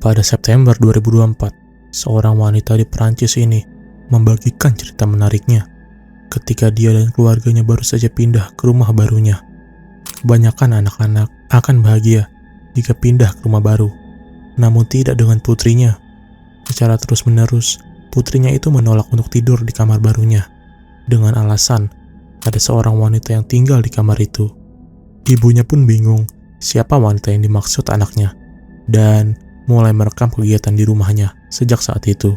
Pada September 2024, seorang wanita di Perancis ini membagikan cerita menariknya ketika dia dan keluarganya baru saja pindah ke rumah barunya. Kebanyakan anak-anak akan bahagia jika pindah ke rumah baru, namun tidak dengan putrinya. Secara terus-menerus, putrinya itu menolak untuk tidur di kamar barunya dengan alasan ada seorang wanita yang tinggal di kamar itu. Ibunya pun bingung siapa wanita yang dimaksud anaknya dan mulai merekam kegiatan di rumahnya sejak saat itu.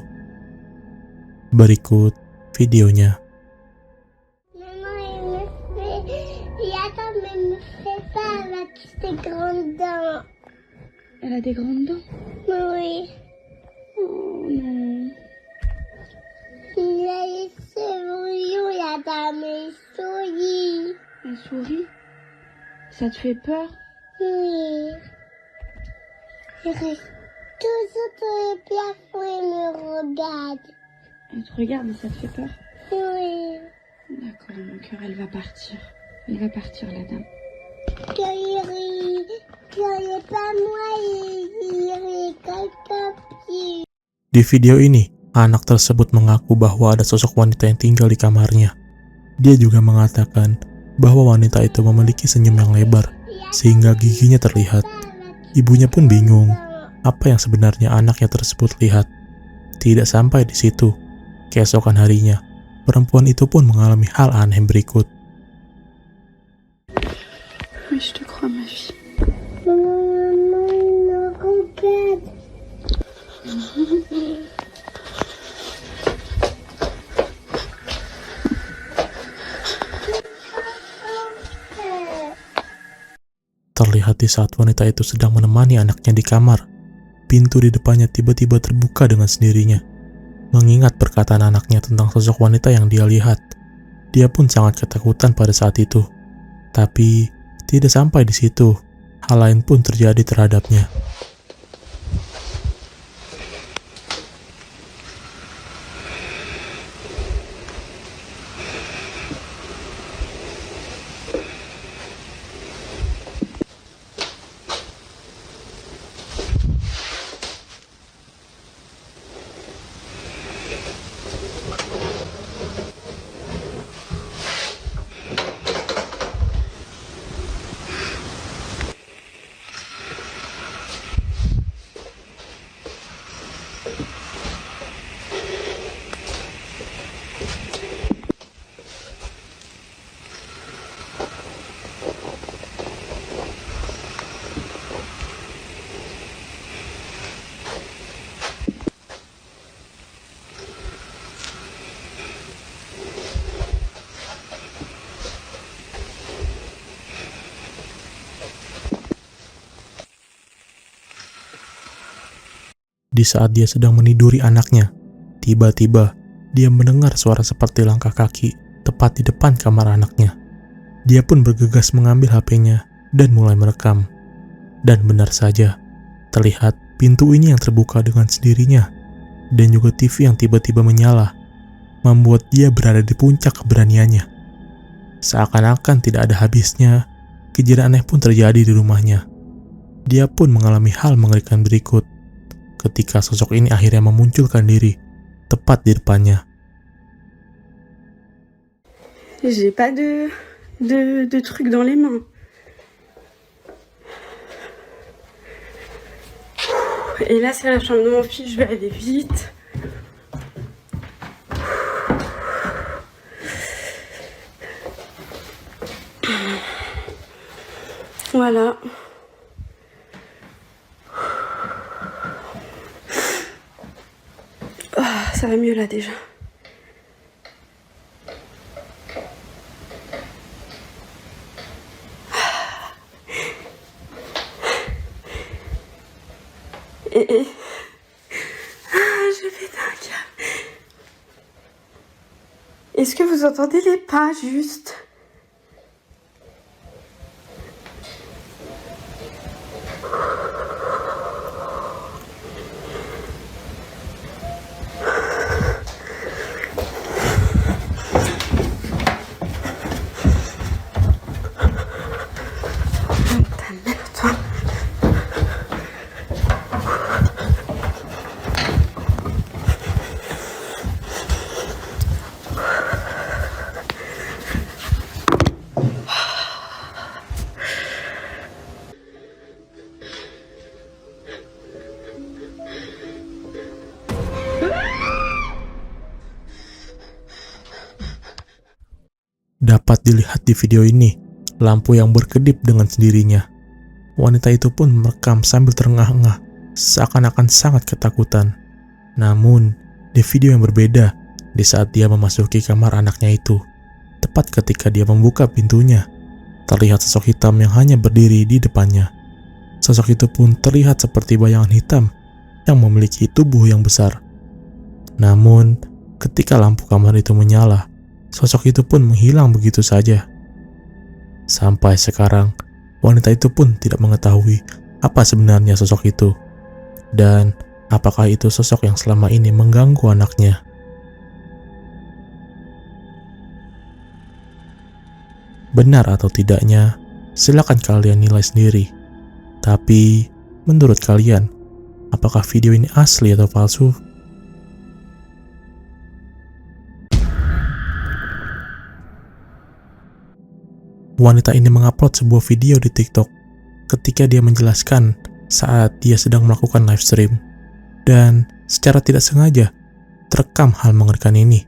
Berikut videonya. Elle a des grandes dents? Oui. Oh non. Il a les cheveux, la dame sourit. Elle sourit? Ça te fait peur? Oui. Je reste toujours sur le plafond et me regarde. Elle te regarde et ça te fait peur? Oui. D'accord, mon cœur, elle va partir. Elle va partir, la dame. Quand il est pas moi, il est quelqu'un plus. Di video ini, anak tersebut mengaku bahwa ada sosok wanita yang tinggal di kamarnya. Dia juga mengatakan bahwa wanita itu memiliki senyum yang lebar, sehingga giginya terlihat. Ibunya pun bingung apa yang sebenarnya anaknya tersebut lihat. Tidak sampai di situ, keesokan harinya, perempuan itu pun mengalami hal aneh berikut. Oui, je te crois, ma fille. Maman, il me regarde. Terlihat di saat wanita itu sedang menemani anaknya di kamar, pintu di depannya tiba-tiba terbuka dengan sendirinya. Mengingat perkataan anaknya tentang sosok wanita yang dia lihat, dia pun sangat ketakutan pada saat itu. Tapi tidak sampai di situ, hal lain pun terjadi terhadapnya. Di saat dia sedang meniduri anaknya, tiba-tiba dia mendengar suara seperti langkah kaki tepat di depan kamar anaknya. Dia pun bergegas mengambil HP-nya dan mulai merekam. Dan benar saja, terlihat pintu ini yang terbuka dengan sendirinya dan juga TV yang tiba-tiba menyala, membuat dia berada di puncak keberaniannya. Seakan-akan tidak ada habisnya, kejadian aneh pun terjadi di rumahnya. Dia pun mengalami hal mengerikan berikut ketika sosok ini akhirnya memunculkan diri tepat di depannya. J'ai pas de trucs dans les mains. Et là, c'est la chambre de mon fils, je vais aller vite. Voilà. Ah, ça va mieux là déjà. Je pète un câble. Est-ce que vous entendez les pas juste? Ta mère, toi. dapat dilihat di video ini, lampu yang berkedip dengan sendirinya. Wanita itu pun merekam sambil terengah-engah, seakan-akan sangat ketakutan. Namun, di video yang berbeda, di saat dia memasuki kamar anaknya itu, tepat ketika dia membuka pintunya, terlihat sosok hitam yang hanya berdiri di depannya. Sosok itu pun terlihat seperti bayangan hitam yang memiliki tubuh yang besar. Namun, ketika lampu kamar itu menyala, sosok itu pun menghilang begitu saja. Sampai sekarang, wanita itu pun tidak mengetahui apa sebenarnya sosok itu, dan apakah itu sosok yang selama ini mengganggu anaknya. Benar atau tidaknya, silakan kalian nilai sendiri. Tapi, menurut kalian, apakah video ini asli atau palsu? Wanita ini mengupload sebuah video di TikTok ketika dia menjelaskan saat dia sedang melakukan live stream, dan secara tidak sengaja terekam hal mengerikan ini.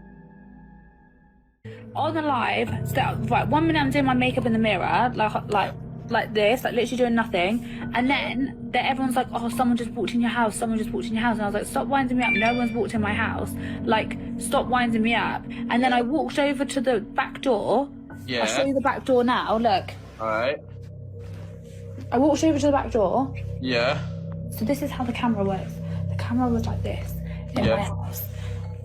On the live, so right, 1 minute I'm doing my makeup in the mirror, like this, like literally doing nothing, and then everyone's like, oh, someone just walked in your house, and I was like, stop winding me up, no one's walked in my house, like, stop winding me up. And then I walked over to the back door. Yeah. I'll show you the back door now, look. Alright. I walked over to the back door. Yeah. So this is how the camera works. The camera was like this in Yeah. my house,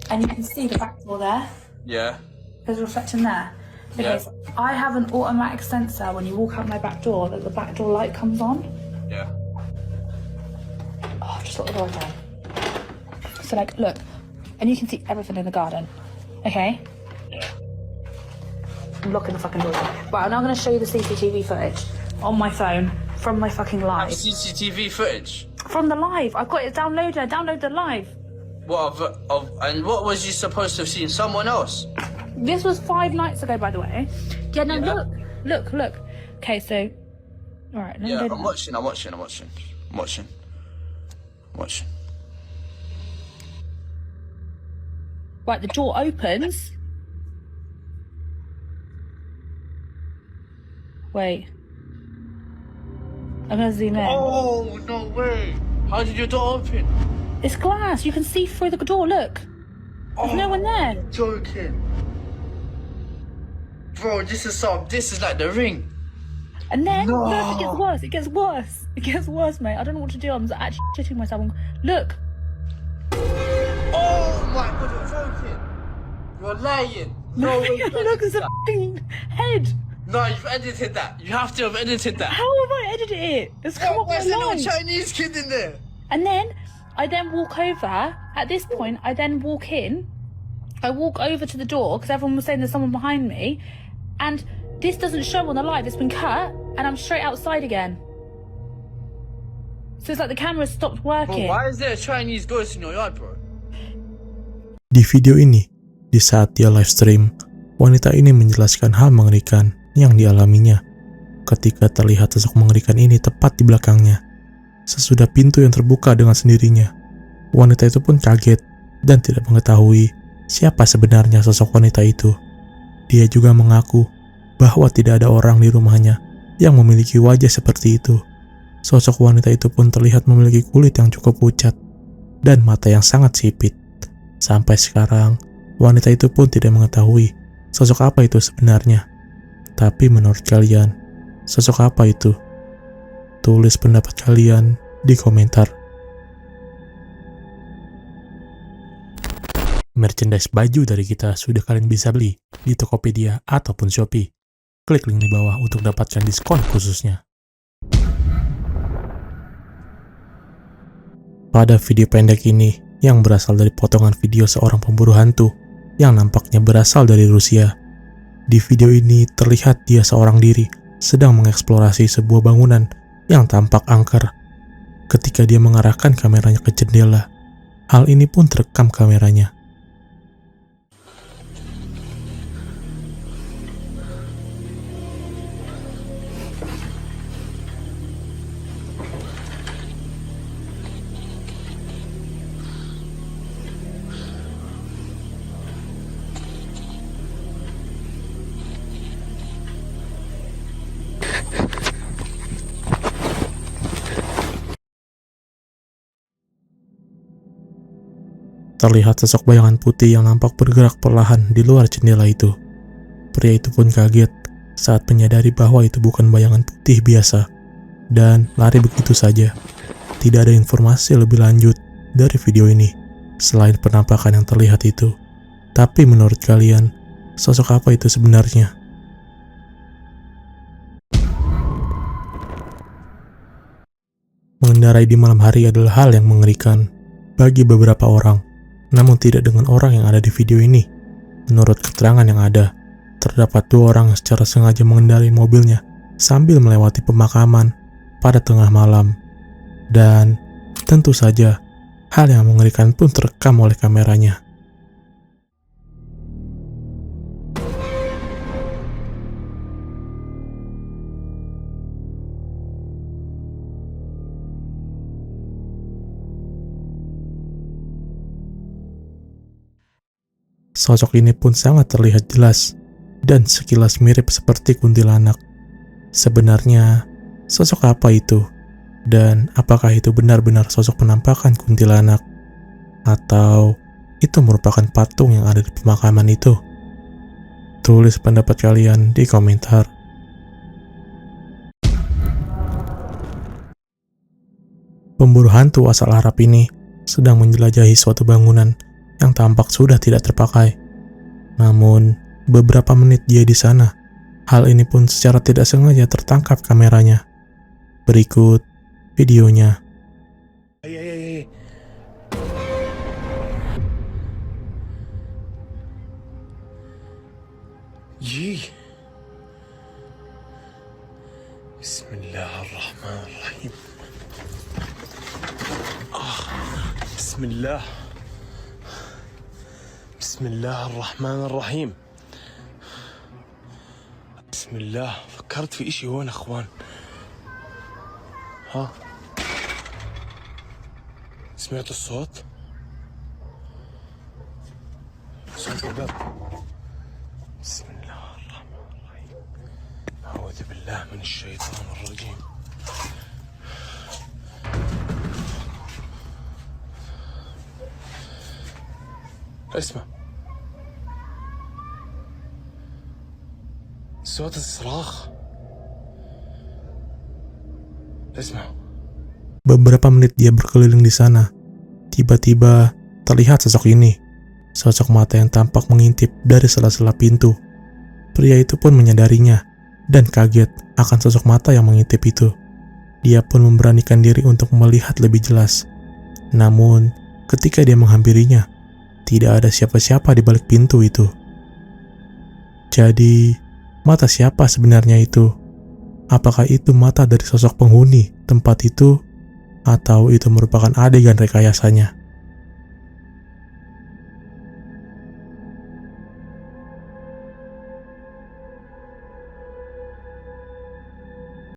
and you can see the back door there. Yeah. There's a reflection there. Okay, Yeah. so I have an automatic sensor when you walk out my back door that the back door light comes on. Yeah. Oh, I've just got the door again. So like, look, and you can see everything in the garden. Okay? Yeah. I'm locking the fucking door again. Right, I'm now going to show you the CCTV footage on my phone from my fucking live. CCTV footage. From the live. I've got it downloaded. I downloaded the live. What and what was you supposed to have seen? Someone else? This was 5 nights ago, by the way. Yeah, no, Yeah. look. Okay, so, all right. Let me Yeah, go I'm down. watching. Right, the door opens. Wait. I'm gonna zoom in. Oh, no way. How did your door open? It's glass. You can see through the door. Look. There's no one there. Joking. Bro, this is like the Ring. And then, No. look, it gets worse, mate. I don't know what to do. I'm actually shitting myself. Look. Oh my god, you're joking. You're lying. No, Look, there's a f***ing head. No, you've edited that. You have to have edited that. How have I edited it? It's come up Where's the little online. Chinese kid in there? And then I then walk over. At this point, I then walk in. I walk over to the door because everyone was saying there's someone behind me. And this doesn't show on the live. It's been cut. And I'm straight outside again. So it's like the camera stopped Bro, working. why is there a Chinese ghost in your yard, bro? Di video ini, di saat dia live stream, wanita ini menjelaskan hal mengerikan yang dialaminya ketika terlihat sosok mengerikan ini tepat di belakangnya. Sesudah pintu yang terbuka dengan sendirinya, wanita itu pun kaget dan tidak mengetahui siapa sebenarnya sosok wanita itu. Dia juga mengaku bahwa tidak ada orang di rumahnya yang memiliki wajah seperti itu. Sosok wanita itu pun terlihat memiliki kulit yang cukup pucat dan mata yang sangat sipit. Sampai sekarang, wanita itu pun tidak mengetahui sosok apa itu sebenarnya. Tapi menurut kalian, sosok apa itu? Tulis pendapat kalian di komentar. Merchandise baju dari kita sudah kalian bisa beli di Tokopedia ataupun Shopee. Klik link di bawah untuk dapatkan diskon khususnya. Pada video pendek ini, yang berasal dari potongan video seorang pemburu hantu yang nampaknya berasal dari Rusia. Di video ini terlihat dia seorang diri sedang mengeksplorasi sebuah bangunan yang tampak angker. Ketika dia mengarahkan kameranya ke jendela, hal ini pun terekam kameranya. terlihat sosok bayangan putih yang nampak bergerak perlahan di luar jendela itu. Pria itu pun kaget saat menyadari bahwa itu bukan bayangan putih biasa dan lari begitu saja. Tidak ada informasi lebih lanjut dari video ini selain penampakan yang terlihat itu. Tapi menurut kalian, sosok apa itu sebenarnya? Mengendarai di malam hari adalah hal yang mengerikan bagi beberapa orang, namun tidak dengan orang yang ada di video ini. Menurut keterangan yang ada, terdapat 2 orang yang secara sengaja mengendarai mobilnya sambil melewati pemakaman pada tengah malam. Dan tentu saja, hal yang mengerikan pun terekam oleh kameranya. Sosok ini pun sangat terlihat jelas dan sekilas mirip seperti kuntilanak. Sebenarnya, sosok apa itu? Dan apakah itu benar-benar sosok penampakan kuntilanak? Atau itu merupakan patung yang ada di pemakaman itu? Tulis pendapat kalian di komentar. Pemburu hantu asal Arab ini sedang menjelajahi suatu bangunan yang tampak sudah tidak terpakai. Namun, beberapa menit dia di sana, hal ini pun secara tidak sengaja tertangkap kameranya. Berikut videonya. Bismillahirrahmanirrahim. Bismillah. Bismillahirrahmanirrahim. Bismillah. فكرت في إشي هون أخوان. ها سمعت الصوت؟ صوت الباب. بسم الله الرحمن الرحيم. أعوذ بالله من الشيطان الرجيم. اسمع صوت الصراخ. اسمع. Beberapa menit dia berkeliling di sana. Tiba-tiba terlihat sosok ini. Sosok mata yang tampak mengintip dari sela-sela pintu. Pria itu pun menyadarinya dan kaget akan sosok mata yang mengintip itu. Dia pun memberanikan diri untuk melihat lebih jelas. Namun, ketika dia menghampirinya, tidak ada siapa-siapa di balik pintu itu. Jadi, mata siapa sebenarnya itu? Apakah itu mata dari sosok penghuni tempat itu? Atau itu merupakan adegan rekayasanya?